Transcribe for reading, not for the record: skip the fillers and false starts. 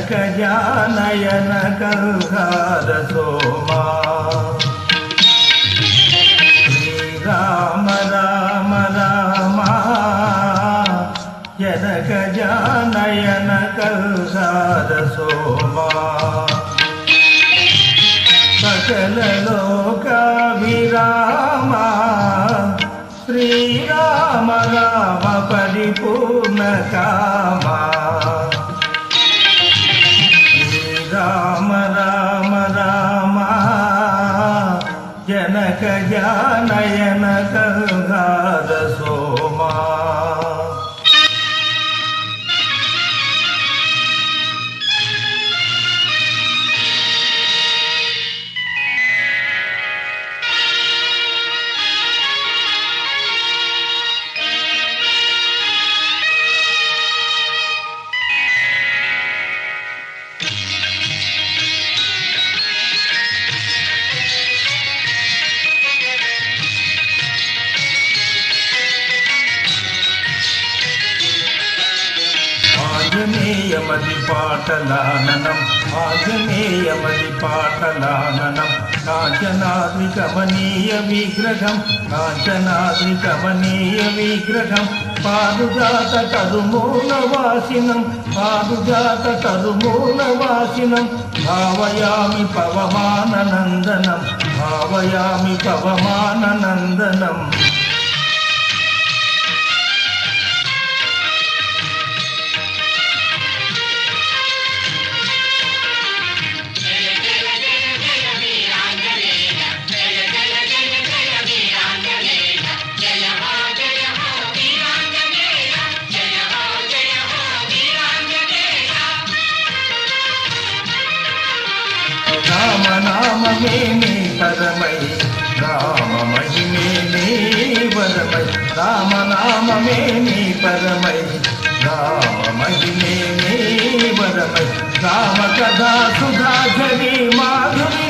जनकजानयन कल्हार सोमा श्रीराम राम राम जनकजानयन कल्हार सोमा सकल लोकाभिराम श्रीराम राम परिपूर्ण कामा श्रीराम राम राम जनकजानयन कल्हार सोमा। ఆంజనేయమది పాటలాననం ఆంజనేయమది పాటలాననం కాంచనాద్రి కమనీయ విగ్రహం కాంచనాద్రి కమనీయ విగ్రహం పాదుజాత తరుమూలవాసినం పాదుజాత తరుమూలవాసినం భావయామి పవమాననందనం భావయామి పవమాననందనం। రామనామమే నీ పరమై రామ మహిమే నీ వరమై రామనామమే నీ పరమై రామ మహిమే నీ వరమై రామ కథా సుధాచరి మాధురి